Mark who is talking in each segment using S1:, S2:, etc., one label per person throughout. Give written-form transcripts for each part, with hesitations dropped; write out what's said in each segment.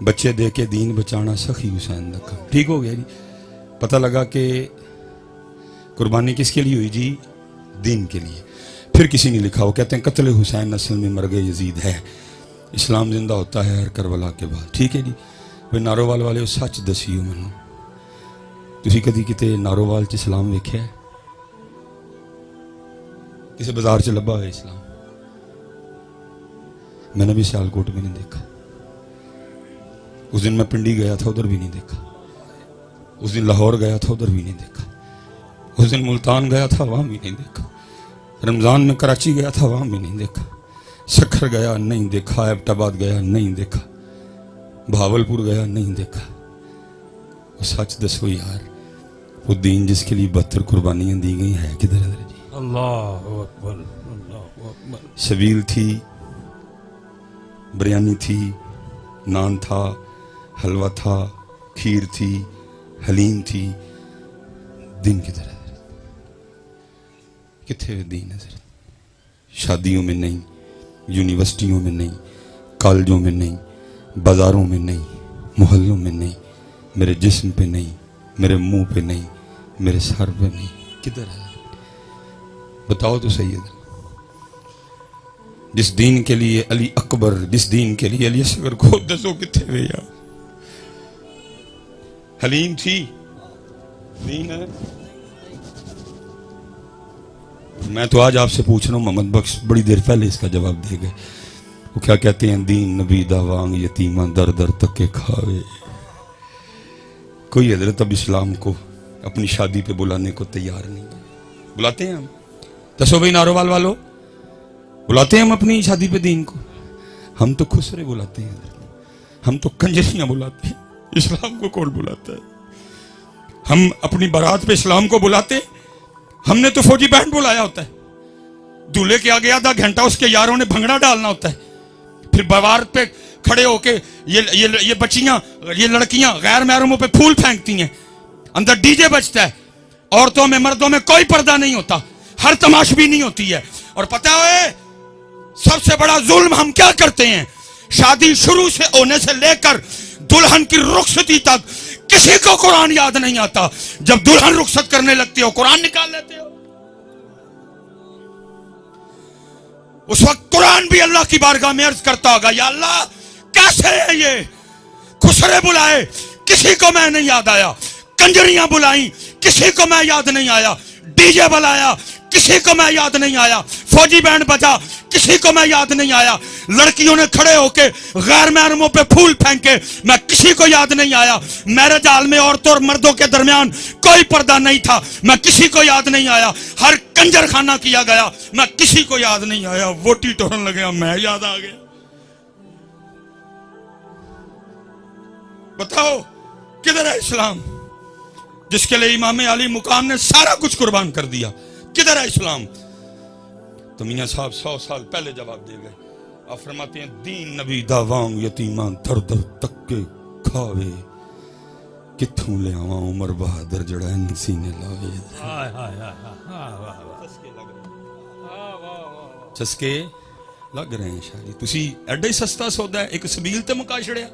S1: بچے دے کے دین بچانا سخی حسین دا کام. ٹھیک ہو گیا جی. پتہ لگا کہ قربانی کس کے لیے ہوئی جی؟ دین کے لیے. پھر کسی نے لکھا، وہ کہتے ہیں قتل حسین اصل میں مرگ یزید ہے، اسلام زندہ ہوتا ہے ہر کربلا کے بعد. ٹھیک ہے جی. وہ نارووال والے سچ دسیو مینوں، تسی کدی کتے نارووال چ اسلام ویکھیا ہے؟ کسی بازار چ لبا ہوئے اسلام؟ میں نے بھی سیالکوٹ میں نہیں دیکھا. اس دن میں پنڈی گیا تھا، ادھر بھی نہیں دیکھا. اس دن لاہور گیا تھا، ادھر بھی نہیں دیکھا. اس دن ملتان گیا تھا، وہاں بھی نہیں دیکھا. رمضان میں کراچی گیا تھا، وہاں بھی نہیں دیکھا. سکھر گیا نہیں دیکھا. ایبٹ آباد گیا نہیں دیکھا. بھاولپور گیا نہیں دیکھا. وہ سچ دسو یار، وہ دین جس کے لیے 72 قربانیاں دی گئی ہے کدھر ہے جی؟
S2: اللہ اکبر، اللہ اکبر.
S1: شبیل تھی، بریانی تھی، نان تھا، حلوہ تھا، کھیر تھی، حلیم تھی. دین کدھر ہے؟ کتنے دین ہے؟ شادیوں میں نہیں، یونیورسٹیوں میں نہیں، کالجوں میں نہیں، بازاروں میں نہیں، محلوں میں نہیں، میرے جسم پہ نہیں، میرے منہ پہ نہیں، میرے سر پہ نہیں. کدھر ہے؟ بتاؤ تو صحیح ہے. جس دین کے لیے علی اکبر، جس دین کے لیے علی اصغر کو دسو کتنے ہوئے یار. حلیم تھی، دین ہے. میں تو آج آپ سے پوچھ رہا ہوں، محمد بخش بڑی دیر پہلے اس کا جواب دے گئے. وہ کیا کہتے ہیں؟ دین نبی دا وانگ یتیمہ در در تک کے کھاوے. کوئی حضرت اب اسلام کو اپنی شادی پہ بلانے کو تیار نہیں ہے. بلاتے ہیں ہم؟ دسو بھائی نارووال والو، بلاتے ہیں ہم اپنی شادی پہ دین کو؟ ہم تو خسرے بلاتے ہیں، ہم تو کنجریاں بلاتے ہیں. اسلام کو کون بلاتا ہے؟ ہم اپنی بارات پہ اسلام کو بلاتے ہیں؟ ہم نے تو فوجی بینڈ بلایا ہوتا ہے. دولہے کے آگے آدھا گھنٹہ اس کے یاروں نے بھنگڑا ڈالنا ہوتا ہے. پھر بوار پہ کھڑے ہو کے یہ بچیاں، یہ لڑکیاں غیر محرموں پہ پھول پھینکتی ہیں. اندر ڈی جے بجتا ہے. عورتوں میں مردوں میں کوئی پردہ نہیں ہوتا. ہر تماشبی نہیں ہوتی ہے. اور پتہ ہے سب سے بڑا ظلم ہم کیا کرتے ہیں؟ شادی شروع سے ہونے سے لے کر دلہن کی رخصتی تک کسی کو قرآن یاد نہیں آتا. جب دلہن رخصت کرنے لگتی ہو قرآن نکال لیتے ہو. اس وقت قرآن بھی اللہ کی بارگاہ میں عرض کرتا ہوگا، یا اللہ کیسے ہیں یہ؟ خسرے بلائے، کسی کو میں نہیں یاد آیا. کنجریاں بلائیں، کسی کو میں یاد نہیں آیا. ڈی جے بلایا، کسی کو میں یاد نہیں آیا. فوجی بینڈ بجا، کسی کو میں یاد نہیں آیا. لڑکیوں نے کھڑے ہو کے غیر محرموں پہ پھول پھینکے، میں کسی کو یاد نہیں آیا. میرج ہال میں عورتوں اور مردوں کے درمیان کوئی پردہ نہیں تھا، میں کسی کو یاد نہیں آیا. ہر کنجر خانہ کیا گیا، میں کسی کو یاد نہیں آیا. ووٹی ٹورن لگیا، میں یاد آ گیا. بتاؤ کدھر ہے اسلام جس کے لیے امام علی مقام نے سارا کچھ قربان کر دیا؟ کدھر ہے اسلام؟ تو میاں صاحب 100 سال پہلے جواب دے گئے. آپ فرماتے ہیں دین نبی دا وانگ یتیمان در در تک کے کھاوے. کتھوں لے آواں عمر بہادر جڑا ان سینے لاوے. چسکے لگ رہے ہیں شاہی. تسی ایڈا ہی سستا سودا ہے ایک سبیل تے مکا چھڑیا.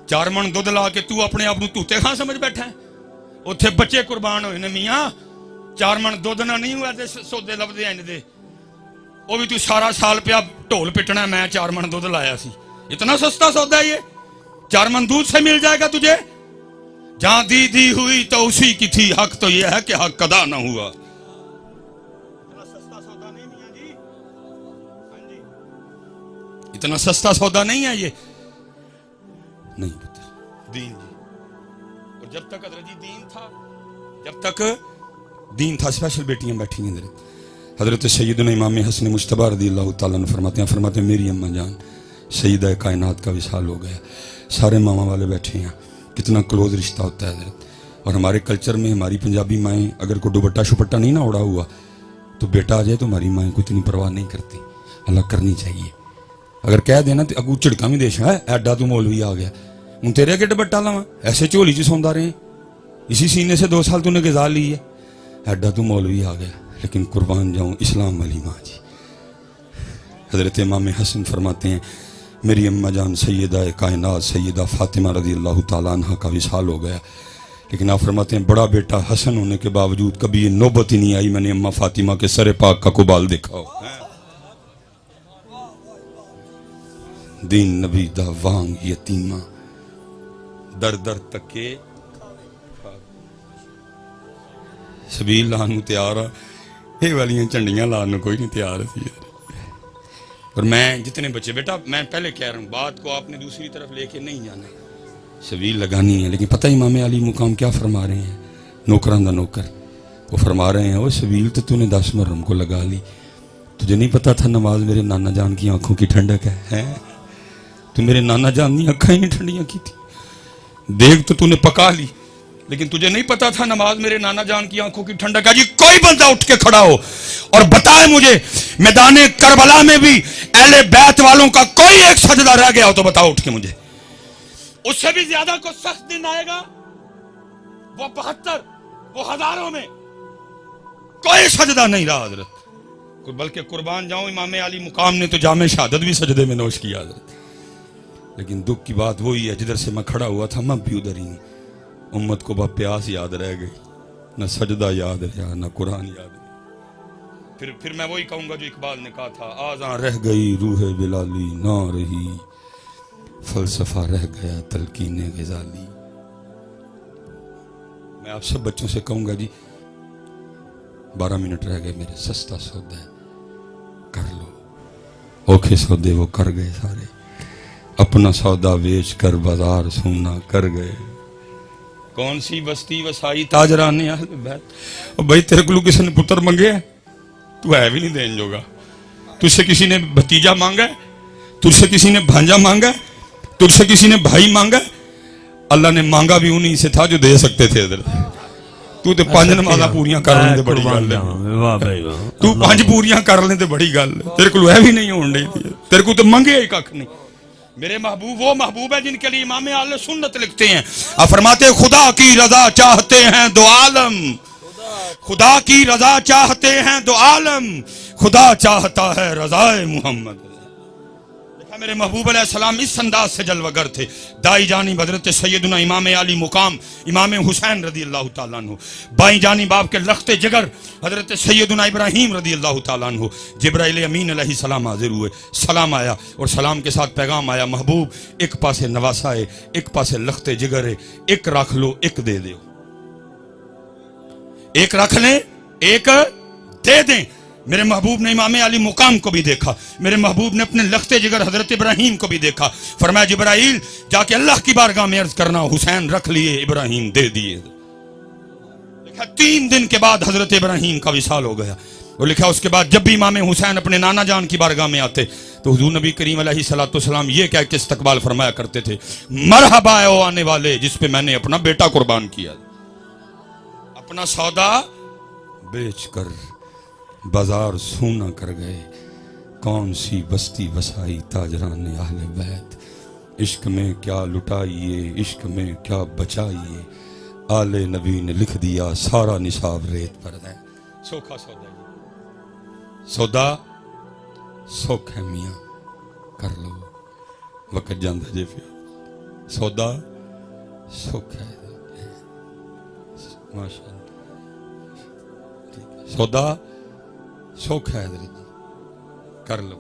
S1: 4 من دودھ لا کے تو اپنے آپ نو توتے خاں سمجھ بیٹھا ہے. اتھے بچے قربان ہوئے نے میاں. 4 من دودھ نہ نہیں ہوا تے سودے لبدے ہیں دے. وہ بھی تو سارا سال پہ اب ڈھول پٹنا ہے. میں 4 من دودھ لایا سی. اتنا سستا سودا ہے یہ؟ 4 من دودھ سے مل جائے گا تجھے. جہاں دی ہوئی تو اسی کی تھی. حق تو یہ ہے کہ حق ادا نہ ہوا. اتنا سستا سودا نہیں میاں جی. ہاں جی اتنا سستا سودا نہیں ہے یہ. نہیں پتر دین جی. اور جب تک حضرت جی دین تھا، جب تک دین تھا. اسپیشل بیٹیاں بیٹھی ہیں حضرت سیدنا امام حسن مجتبی رضی اللہ تعالیٰ عنہ فرماتے ہیں میری اماں جان سیدہ کائنات کا وصال ہو گیا. سارے ماما والے بیٹھے ہیں. کتنا کلوز رشتہ ہوتا ہے حضرت. اور ہمارے کلچر میں ہماری پنجابی مائیں اگر کوئی دوپٹہ شپٹہ نہیں نہ اڑا ہوا تو بیٹا آ جائے تو ہماری مائیں کو اتنی پرواہ نہیں کرتی. اللہ کرنی چاہیے. اگر کہہ دینا تو اگو چڑکا بھی دیش ہے ایڈا تو مولوی آ گیا ہوں تیرے اگے دوپٹہ لاواں ایسے جھولی چ سوندا رہے اسی سینے سے 2 سال تو نے غذا لی ہے. ایڈا تو مولوی آ گیا. لیکن قربان جاؤں اسلام والی ماں جی. حضرت امام حسن فرماتے ہیں میری اماں جان سیدہ کائنات سیدہ فاطمہ رضی اللہ تعالیٰ عنہ کا وصال ہو گیا، لیکن آپ فرماتے ہیں بڑا بیٹا حسن ہونے کے باوجود کبھی یہ نوبت ہی نہیں آئی میں نے اماں فاطمہ کے سر پاک کا قبال دیکھا ہو۔ دین نبی دا وانگ یتیمہ در در تکے سبیل لانو تیار یہ والیاں چنڈیاں لانو کوئی نہیں تیار تھی۔ اور میں جتنے بچے بیٹا میں پہلے کہہ رہا ہوں بات کو آپ نے دوسری طرف لے کے نہیں جانا، سبیل لگانی ہے، لیکن پتہ امام علی مقام کیا فرما رہے ہیں؟ نوکران دا نوکر وہ فرما رہے ہیں وہ سبیل تو نے 10 محرم کو لگا لی، تجھے نہیں پتا تھا نماز میرے نانا جان کی آنکھوں کی ٹھنڈک ہے؟ تو میرے نانا جان کی آنکھیں ہی ٹھنڈیاں کی تھی، دیکھ تو نے پکا لی، لیکن تجھے نہیں پتا تھا نماز میرے نانا جان کی آنکھوں کی ٹھنڈک ہے۔ جی کوئی بندہ اٹھ کے کھڑا ہو اور بتائے مجھے میدان کربلا میں بھی اہل بیت والوں کا کوئی ایک سجدہ رہ گیا ہو تو بتاؤ اٹھ کے مجھے، اس سے بھی زیادہ کو سخت دن آئے گا، وہ 72 وہ ہزاروں میں کوئی سجدہ نہیں رہا حضرت، بلکہ قربان جاؤں امام علی مقام نے تو جامع شہادت بھی سجدے میں نوش کیا حضرت۔ لیکن دکھ کی بات وہی ہے جدھر سے میں کھڑا ہوا تھا میں بھی ادھر ہی ہوں، امت کو بس پیاس یاد رہ گئی، نہ سجدہ یاد رہا نہ قرآن یاد رہا۔ پھر میں وہی کہوں گا جو اقبال نے کہا تھا، آزاں رہ گئی روح بلالی نہ رہی، فلسفہ رہ گیا تلقین غزالی۔ میں آپ سب بچوں سے کہوں گا جی 12 منٹ رہ گئے میرے، سستا سودا ہے کر لو، اوکھے سودے وہ کر گئے سارے، اپنا سودا بیچ کر بازار سونا کر گئے، کون سی بستی وسائی تاجران اہل بیت۔ اور بھائی تیرے کو کسی نے پتر منگے ہے تو ہے بھی نہیں دین جوگا، تجھ سے کسی نے بھتیجا مانگا ہے، تجھ سے کسی نے بھانجا مانگا ہے، تجھ سے کسی نے بھائی مانگا ہے؟ اللہ نے مانگا بھی انہی سے تھا جو دے سکتے تھے حضرت۔ تو تے 5 نمازاں پوریاں کر لیں تے بڑی گل ہے، تو 5 پوریاں کر لیں تے بڑی گل ہے، تیرے کو ہے بھی نہیں ہون ڈی تھی، تیرے کو تو منگے ہی ککھ نہیں۔ میرے محبوب وہ محبوب ہے جن کے لیے امام اہل سنت لکھتے ہیں، آپ فرماتے ہیں خدا کی رضا چاہتے ہیں دو عالم، خدا کی رضا چاہتے ہیں دو عالم، خدا چاہتا ہے رضائے محمد۔ دیکھا میرے محبوب علیہ السلام اس انداز سے جلوہ گر تھے، دائی جانب حضرت سیدنا امام علی مقام امام حسین رضی اللہ تعالیٰ عنہ، بائیں جانب آپ کے لخت جگر حضرت سیدنا ابراہیم رضی اللہ تعالیٰ عنہ۔ جبرائیل امین علیہ السلام حاضر ہوئے، سلام آیا اور سلام کے ساتھ پیغام آیا، محبوب ایک پاسے نواسا ہے، ایک پاسے لخت جگر ہے، ایک رکھ لو ایک دے دیو، ایک رکھ لیں ایک دے دیں۔ میرے محبوب نے امام علی مقام کو بھی دیکھا، میرے محبوب نے اپنے لخت جگر حضرت ابراہیم کو بھی دیکھا، فرمایا جبرائیل جا کے اللہ کی بارگاہ میں عرض کرنا حسین رکھ لیے ابراہیم دے دیے۔ لکھا 3 دن کے بعد حضرت ابراہیم کا وصال ہو گیا، اور لکھا اس کے بعد جب بھی امام حسین اپنے نانا جان کی بارگاہ میں آتے تو حضور نبی کریم علیہ السلام یہ کہہ کے استقبال فرمایا کرتے تھے، مرحبا ہے وہ آنے والے جس پہ میں نے اپنا بیٹا قربان کیا، اپنا سودا بیچ کر بازار سونا کر گئے، کون سی بستی بسائی تاجران اہل بیت، عشق میں کیا لٹائیے عشق میں کیا بچائیے، آل نبی نے لکھ دیا سارا نصاب ریت پر ہے۔ سوکھا سودا سودا سوکھ ہے میاں کر لو، وقت جاندہ جے پھر سودا سوکھ ہے ماشاءاللہ، سودا سوکھ ہے حضرت کر لو،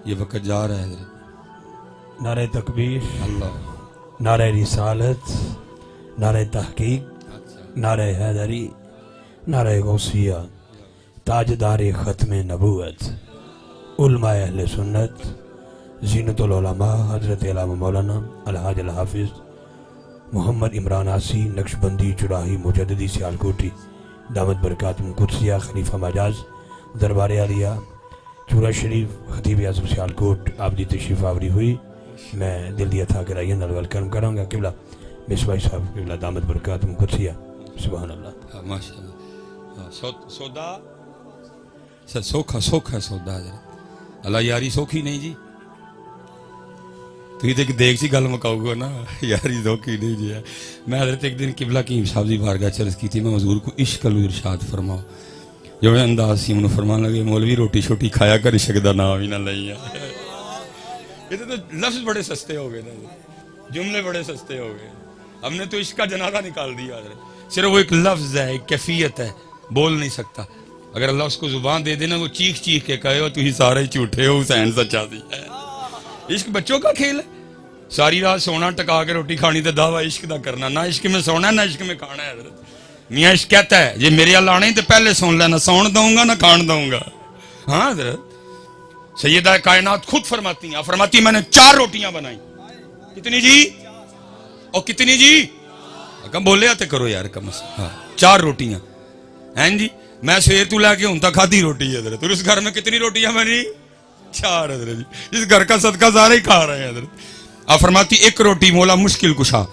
S1: یہ وقت جا رہا ہے حضرت۔
S2: نعرہ تکبیر،
S1: اللہ،
S2: نعرہ رسالت، نعرہ تحقیق، نعرہ حیدری، نعرہ غوثیہ، تاجدار ختم نبوت، علماء اہل سنت، زینت العلماء حضرت علامہ مولانا الحاج الحافظ محمد عمران آسی نقشبندی چراہی مجددی سیالکوٹی دامت برکاتہم قدسیہ خلیفہ مجاز دربار عالیہ چورا شریف خطیب اعظم سیالکوٹ آپ دی تشریف آوری ہوئی، میں دل دیا تھا کہ نال ویلکم کروں گا قبلہ مصباح صاحب قبلہ دامت برکاتہم قدسیہ۔ سبحان اللہ،
S1: ماشاءاللہ۔ سودا سوکھا سوکھا سودا حضرت، اللہ یاری سوکھی نہیں جی، تو یہ دیکھ سی گل مکاؤ گا نا، یاری سوکھی نہیں جی۔ میں حضرت ایک دن قبلہ کی صاحب دی بارگاہ چرز کی تھی، میں حضور کو عشق ارشاد فرماؤ، جو انداز سی انہوں فرمان لگے مولوی روٹی شوٹی کھایا کر عشق دا نام ہی نہ لئی ہے. یہ تو لفظ بڑے سستے ہو گئے نا, جملے بڑے سستے ہو گئے. ہم نے تو عشق کا جنازہ نکال دیا. صرف وہ ایک لفظ ہے, ایک کیفیت ہے, بول نہیں سکتا. اگر اللہ اس کو زبان دے دینا وہ چیخ چیخ کے کہے ہو تو ہی سارے جھوٹے ہو, حسین سچا سی ہے. عشق بچوں کا کھیل ہے. ساری رات سونا ٹکا کے روٹی کھانی تے دعویٰ عشق دا کرنا. نہ عشق میں سونا ہے نہ عشق میں کھانا ہے. حضرت میاں عشق کہتا ہے جی میرے اللہ آنے تو پہلے سن لینا, سون دوں گا نہ کھان دوں گا. ہاں حضرت سیدہ کائنات خود فرماتی ہیں, فرماتی میں نے 4 روٹیاں بنائی. کتنی جی؟ اور کتنی جی؟ کم بولے آتے کرو یار کم سے. ہاں 4 روٹیاں ہیں جی. میں سویر تو لے کے ہوں تک کھادی روٹی ہے حضرت. اور اس گھر میں کتنی روٹیاں بنی؟ 4 حضرت جی. اس گھر کا صدقہ سارے ہی کھا رہے ہیں حضرت. آپ فرماتی 1 روٹی مولا مشکل کشا,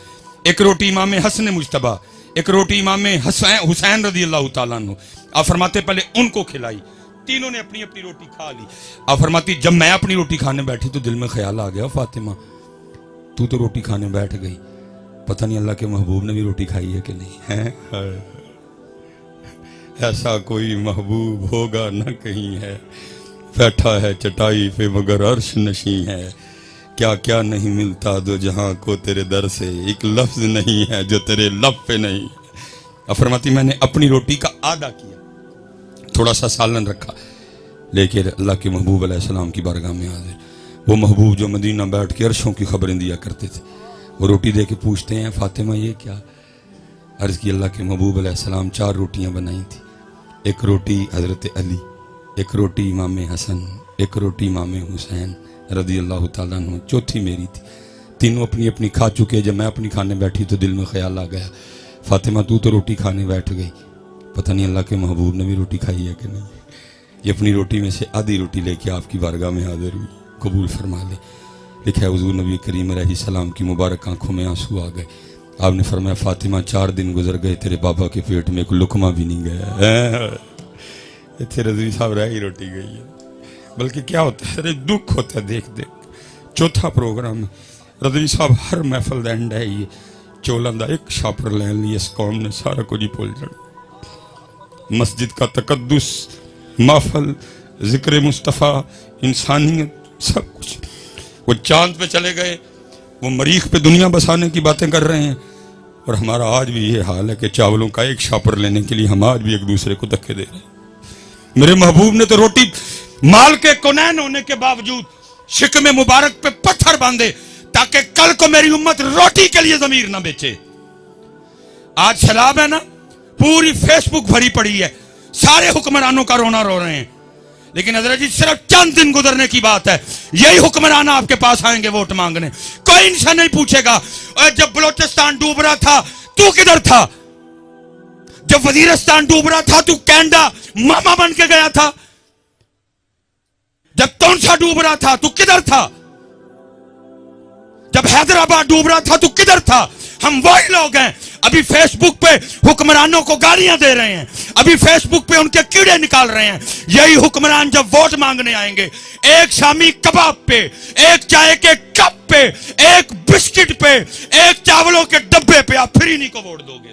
S1: 1 روٹی امام حسن مجتبیٰ, 1 روٹی امام حسین رضی اللہ تعالیٰ عنہ. آپ فرماتے پہلے ان کو کھلائی. تینوں نے اپنی اپنی روٹی کھا لی. آپ فرماتی جب میں اپنی روٹی کھانے بیٹھی تو دل میں خیال آ گیا فاطمہ تو روٹی کھانے بیٹھ گئی, پتہ نہیں اللہ کے محبوب نے بھی روٹی کھائی ہے کہ نہیں ہے. ایسا کوئی محبوب ہوگا نہ کہیں ہے, بیٹھا ہے چٹائی پہ مگر عرش نشیں ہے. کیا کیا نہیں ملتا دو جہاں کو تیرے در سے, ایک لفظ نہیں ہے جو تیرے لب پہ نہیں. فرماتی میں نے اپنی روٹی کا آدھا کیا, تھوڑا سا سالن رکھا, لیکن اللہ کے محبوب علیہ السلام کی بارگاہ میں حاضر. وہ محبوب جو مدینہ بیٹھ کے عرشوں کی خبریں دیا کرتے تھے, وہ روٹی دے کے پوچھتے ہیں فاطمہ یہ کیا؟ عرض کی اللہ کے محبوب علیہ السلام 4 روٹیاں بنائی تھی. 1 روٹی حضرت علی, 1 روٹی امام حسن, 1 روٹی امام حسین رضی اللہ تعالیٰ عنہ, 4تھی میری تھی. تینوں اپنی اپنی کھا چکے. جب میں اپنی کھانے بیٹھی تو دل میں خیال آ گیا فاطمہ تو روٹی کھانے بیٹھ گئی, پتہ نہیں اللہ کے محبوب نے بھی روٹی کھائی ہے کہ نہیں. یہ اپنی روٹی میں سے آدھی روٹی لے کے آپ کی بارگاہ میں حاضر ہوئی, قبول فرما لے. لکھا ہے حضور نبی کریم علیہ السلام کی مبارک آنکھوں میں آنسو آ گئے. آپ نے فرمایا فاطمہ 4 دن گزر گئے تیرے بابا کے پیٹ میں ایک لقمہ بھی نہیں گیا. اتنے رضوی صاحب رہ ہی روٹی گئی ہے. بلکہ کیا ہوتا ہے دکھ ہوتا ہے دیکھ دیکھ. 4تھا پروگرام رضوی صاحب ہر محفل دا اینڈ ہے یہ چولن دا ایک شاپر لین لی اس قوم نے سارا کچھ ہی بھول جانا. مسجد کا تقدس, محفل, ذکر مصطفیٰ, انسانیت, سب کچھ. وہ چاند پہ چلے گئے, وہ مریخ پہ دنیا بسانے کی باتیں کر رہے ہیں, اور ہمارا آج بھی یہ حال ہے کہ چاولوں کا ایک شاپر لینے کے لیے ہم آج بھی ایک دوسرے کو دھکے دے رہے ہیں. میرے محبوب نے تو روٹی مال کے کونین ہونے کے باوجود شکم مبارک پہ پتھر باندھے تاکہ کل کو میری امت روٹی کے لیے ضمیر نہ بیچے. آج سیلاب ہے نا, پوری فیس بک بھری پڑی ہے, سارے حکمرانوں کا رونا رو رہے ہیں. لیکن حضرت جی صرف چند دن گزرنے کی بات ہے, یہی حکمران آپ کے پاس آئیں گے ووٹ مانگنے. کوئی ان سے نہیں پوچھے گا جب بلوچستان ڈوب رہا تھا تو کدھر تھا, جب وزیرستان ڈوب رہا تھا تو کینیڈا ماما بن کے گیا تھا, جب تونسا ڈوب رہا تھا تو کدھر تھا, جب حیدرآباد ڈوب رہا تھا تو کدھر تھا. ہم وہی لوگ ہیں ابھی فیس بک پہ حکمرانوں کو گالیاں دے رہے ہیں, ابھی فیس بک پہ ان کے کیڑے نکال رہے ہیں. یہی حکمران جب ووٹ مانگنے آئیں گے, ایک شامی کباب پہ, ایک چائے کے کپ پہ, ایک بسکٹ پہ, ایک چاولوں کے ڈبے پہ آپ پھر انہی کو ووٹ دو گے.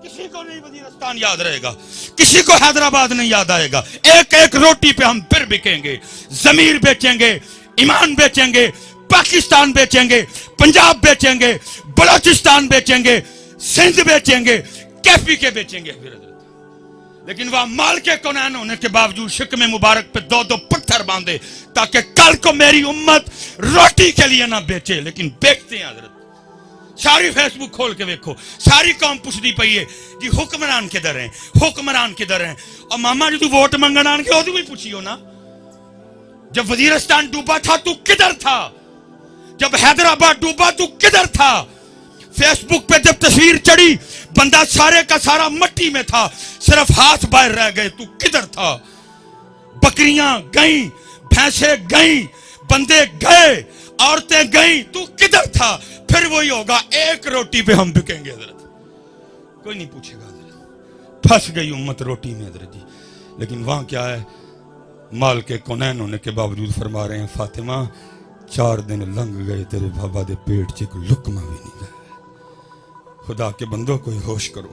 S1: کسی کو نہیں وزیرستان یاد رہے گا, کسی کو حیدرآباد نہیں یاد آئے گا. ایک ایک روٹی پہ ہم پھر بکیں گے, ضمیر بیچیں گے, ایمان بیچیں گے, پاکستان بیچیں گے, پنجاب بیچیں گے, بلوچستان بیچیں گے, سندھ بیچیں گے, کیفی کے بیچیں گے. لیکن وہ مال کے کونین ہونے کے باوجود شکم مبارک پہ 2 پتھر باندھے تاکہ کل کو میری امت روٹی کے لیے نہ بیچے. لیکن بیچتے ہیں حضرت. ساری فیس بک کھول کے دیکھو, ساری قوم پوچھتی پئی ہے جی حکمران کدھر ہیں, حکمران کدھر ہیں. اور ماما جی تو ووٹ منگن آن کے وہ بھی پوچھیو نا, جب وزیرستان ڈوبا تھا تو کدھر تھا, جب حیدرآباد ڈوبا تو کدھر تھا. فیس بک پہ جب تصویر چڑھی بندہ سارے کا سارا مٹی میں تھا, صرف ہاتھ باہر رہ گئے, تو کدھر تھا. بکریاں گئیں, بھینسیں گئیں, بندے گئے, عورتیں گئیں, تو کدھر تھا. پھر وہی ہوگا, ایک روٹی پہ ہم بکیں گے حضرت. کوئی نہیں پوچھے گا حضرت. پھنس گئی امت روٹی میں حضرت جی. لیکن وہاں کیا ہے, مال کے کونین ہونے کے باوجود فرما رہے ہیں فاطمہ 4 دن لنگ گئے تیرے بابا دے پیٹ چ کوئی لقمہ بھی نہیں گیا. خدا کے بندوں کوئی ہوش کرو,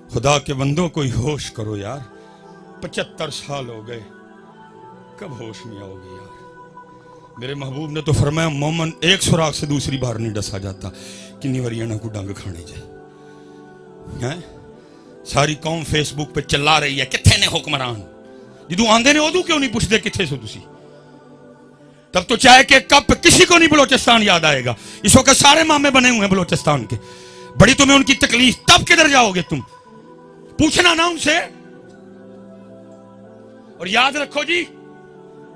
S1: خدا کے بندوں کوئی ہوش کرو یار, 75 سال ہو گئے, کب ہوش میں آؤ گے یار. میرے محبوب نے تو فرمایا مومن ایک سوراخ سے دوسری بار نہیں ڈسا جاتا, کنی وریاں کو ڈنگ کھانے جائے. ساری قوم فیس بک پہ چلا رہی ہے کتنے نے حکمران, جدو آندے نے ادو کیوں نہیں پوچھتے کتنے سو تسی. تب تو چائے کے کپ کسی کو نہیں بلوچستان یاد آئے گا. اس وقت سارے مامے بنے ہوئے ہیں بلوچستان کے, بڑی تمہیں ان کی تکلیف, تب کدھر جاؤ گے تم, پوچھنا نا ان سے. اور یاد رکھو جی,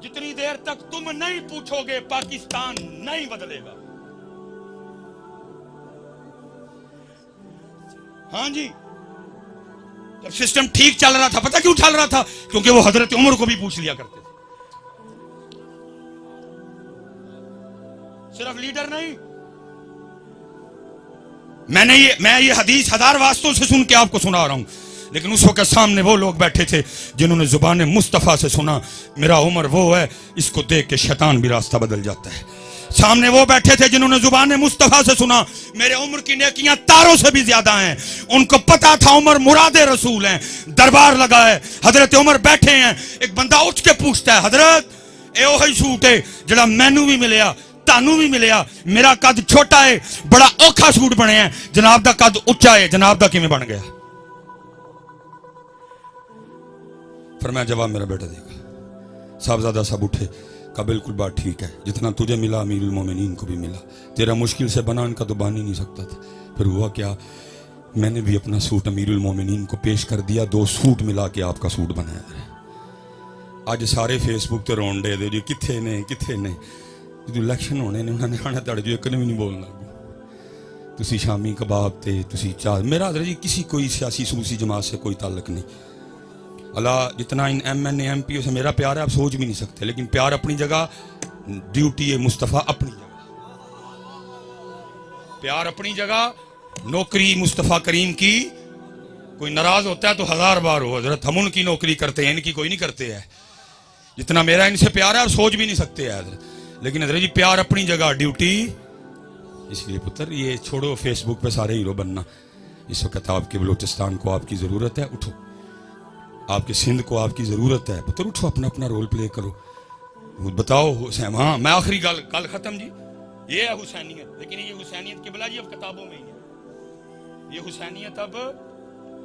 S1: جتنی دیر تک تم نہیں پوچھو گے پاکستان نہیں بدلے گا. ہاں جی, جب سسٹم ٹھیک چل رہا تھا, پتہ کیوں چل رہا تھا؟ کیونکہ وہ حضرت عمر کو بھی پوچھ لیا کرتے تھے. صرف لیڈر نہیں. میں یہ حدیث 1000 واسطوں سے سن کے آپ کو سنا رہا ہوں, لیکن اس وقت سامنے وہ لوگ بیٹھے تھے جنہوں نے زبان مصطفیٰ سے سنا میرا عمر وہ ہے, اس کو دیکھ کے شیطان بھی راستہ بدل جاتا ہے. سامنے وہ بیٹھے تھے جنہوں نے زبان مصطفیٰ سے سنا میرے عمر کی نیکیاں تاروں سے بھی زیادہ ہیں. ان کو پتا تھا عمر مراد رسول ہیں. دربار لگا ہے, حضرت عمر بیٹھے ہیں. ایک بندہ اٹھ کے پوچھتا ہے حضرت اے وہی سوٹ ہے جڑا مینوں بھی ملیا تانوں بھی ملیا, میرا قد چھوٹا ہے, بڑا اوکھا سوٹ بنے ہیں, جناب دا قد اچا ہے, جناب دا کیویں بن گیا؟ فرمایا جواب میرا بیٹا دے گا. صاحبزادہ صاحب اٹھے, کہا بالکل بات ٹھیک ہے, جتنا تجھے ملا امیر المومنین کو بھی ملا, تیرا مشکل سے بنا ان کا تو بان ہی نہیں سکتا تھا. پھر ہوا کیا, میں نے بھی اپنا سوٹ امیر المومنین کو پیش کر دیا, 2 سوٹ ملا کے آپ کا سوٹ بنایا ہے. آج سارے فیس بک تے رون ڈے دے جی کتھے نے جو الیکشن ہونے نے انہوں نے کھانا تڑ جو ایک نے بھی نہیں بولنا. تسی شامی کباب تے تسی چاہ, میرا حضرت جی کسی کوئی سیاسی سلوسی جماعت سے کوئی تعلق نہیں. اللہ جتنا ان M N A M P O سے میرا پیار ہے آپ سوچ بھی نہیں سکتے, لیکن پیار اپنی جگہ, ڈیوٹی ہے مصطفیٰ اپنی جگہ, پیار اپنی جگہ, نوکری مصطفیٰ کریم کی. کوئی ناراض ہوتا ہے تو 1000 بار ہو حضرت, ہم ان کی نوکری کرتے ہیں, ان کی کوئی نہیں کرتے ہے. جتنا میرا ان سے پیار ہے آپ سوچ بھی نہیں سکتے ہے حضرت, لیکن حضرت جی پیار اپنی جگہ, ڈیوٹی. اس لیے پتر یہ چھوڑو فیس بک پہ سارے ہیرو بننا. اس وقت آپ کے بلوچستان کو آپ کی ضرورت ہے, اٹھو. آپ کے سندھ کو آپ کی ضرورت ہے, پتر اٹھو, اپنا اپنا رول پلے کرو. بتاؤ حسین, ہاں میں آخری گل ختم جی, یہ ہے حسینیت. لیکن یہ حسینیت قبلہ جی اب کتابوں میں ہی ہے, یہ حسینیت اب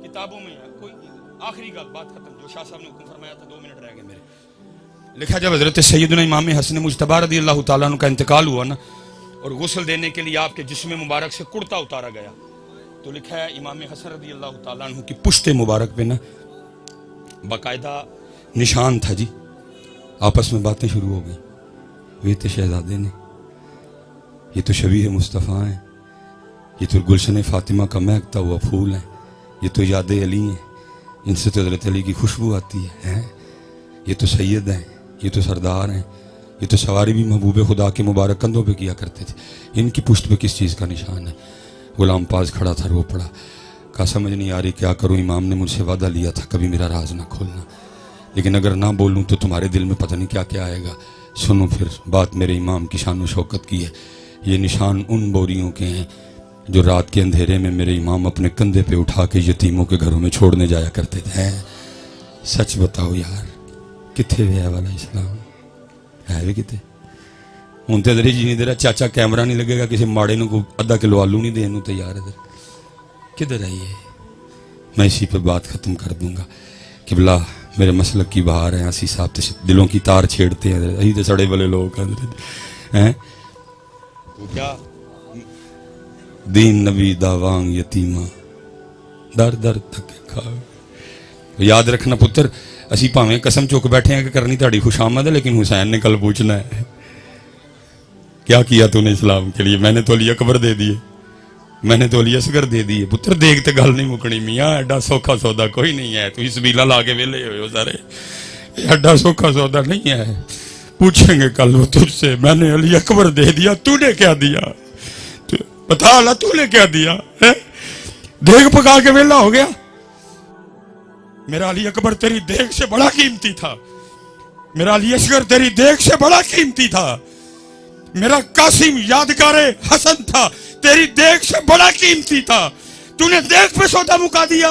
S1: کتابوں میں ہے. کوئی آخری گل, بات ختم. جو شاہ صاحب نے حکم فرمایا تھا 2 منٹ رہ گئے میرے. لکھا جب حضرت سیدنا امام حسن مجتبی رضی اللہ تعالیٰ عنہ کا انتقال ہوا نا, اور غسل دینے کے لیے آپ کے جسم مبارک سے کرتا اتارا گیا, تو لکھا ہے امام حسن رضی اللہ تعالیٰ عنہ کی پشت مبارک پہ نا باقاعدہ نشان تھا جی. آپس میں باتیں شروع ہو گئیں, یہ تو شہزادے نے, یہ تو شبیہ مصطفیٰ ہیں, یہ تو گلشن فاطمہ کا مہکتا ہوا پھول ہے, یہ تو یاد علی ہیں, ان سے تو حضرت علی کی خوشبو آتی ہے, یہ تو سید ہیں, یہ تو سردار ہیں, یہ تو سواری بھی محبوب خدا کے مبارک کندھوں پہ کیا کرتے تھے. ان کی پشت پہ کس چیز کا نشان ہے؟ غلام پاس کھڑا تھا, رو پڑا, کہا سمجھ نہیں آ رہی کیا کروں, امام نے مجھ سے وعدہ لیا تھا کبھی میرا راز نہ کھولنا, لیکن اگر نہ بولوں تو تمہارے دل میں پتہ نہیں کیا کیا آئے گا. سنو پھر بات میرے امام کی شان و شوکت کی ہے. یہ نشان ان بوریوں کے ہیں جو رات کے اندھیرے میں میرے امام اپنے کندھے پہ اٹھا کے یتیموں کے گھروں میں چھوڑنے جایا کرتے تھے. سچ بتاؤ یار, کتنے ہے والا اسلام ہے بھی کتنے؟ ہوں تو ادھر جی نہیں دے رہا, چاچا کیمرہ نہیں لگے گا, کسی ماڑے نو کو آدھا کلو آلو نہیں دین تیار ہے. کدھر ہے یہ؟ میں اسی پہ بات ختم کر دوں گا. قبلہ میرے مسلک کی بہار ہیں, اسی صاحب دلوں کی تار چھیڑتے ہیں, یہی تو سڑے والے لوگ ہیں. کیا دین نبی داوانگ یتیمہ در در تک کھا. یاد رکھنا پتر, اسی پاویں قسم چک بیٹھے ہیں کہ کرنی تاڑی خوش آمد ہے, لیکن حسین نے کل پوچھنا ہے کیا کیا تو نے اسلام کے لیے. میں نے تو علی اکبر دے دیے, میں نے تو علی اصغر دے دیے. پتر دیکھتے گل نہیں مکنی میاں, ایڈا سوکھا سودا کوئی نہیں ہے. تو اس بیلا لا کے ویلے ہوئے ہو سارے, ایڈا سوکھا سودا نہیں ہے. پوچھیں گے کل وہ تجھ سے, میں نے علی اکبر دے دیا, تو نے کیا دیا؟ بتا اللہ تو نے کیا دیا؟ دیکھ پکا کے ویلا ہو گیا. میرا علی اکبر تیری دیکھ سے بڑا قیمتی تھا, میرا علی اصغر تیری دیکھ سے بڑا قیمتی تھا, میرا قاسم یادگار حسن تھا تیری دیکھ سے بڑا قیمتی تھا. تو نے دیکھ پہ سودا مکا دیا.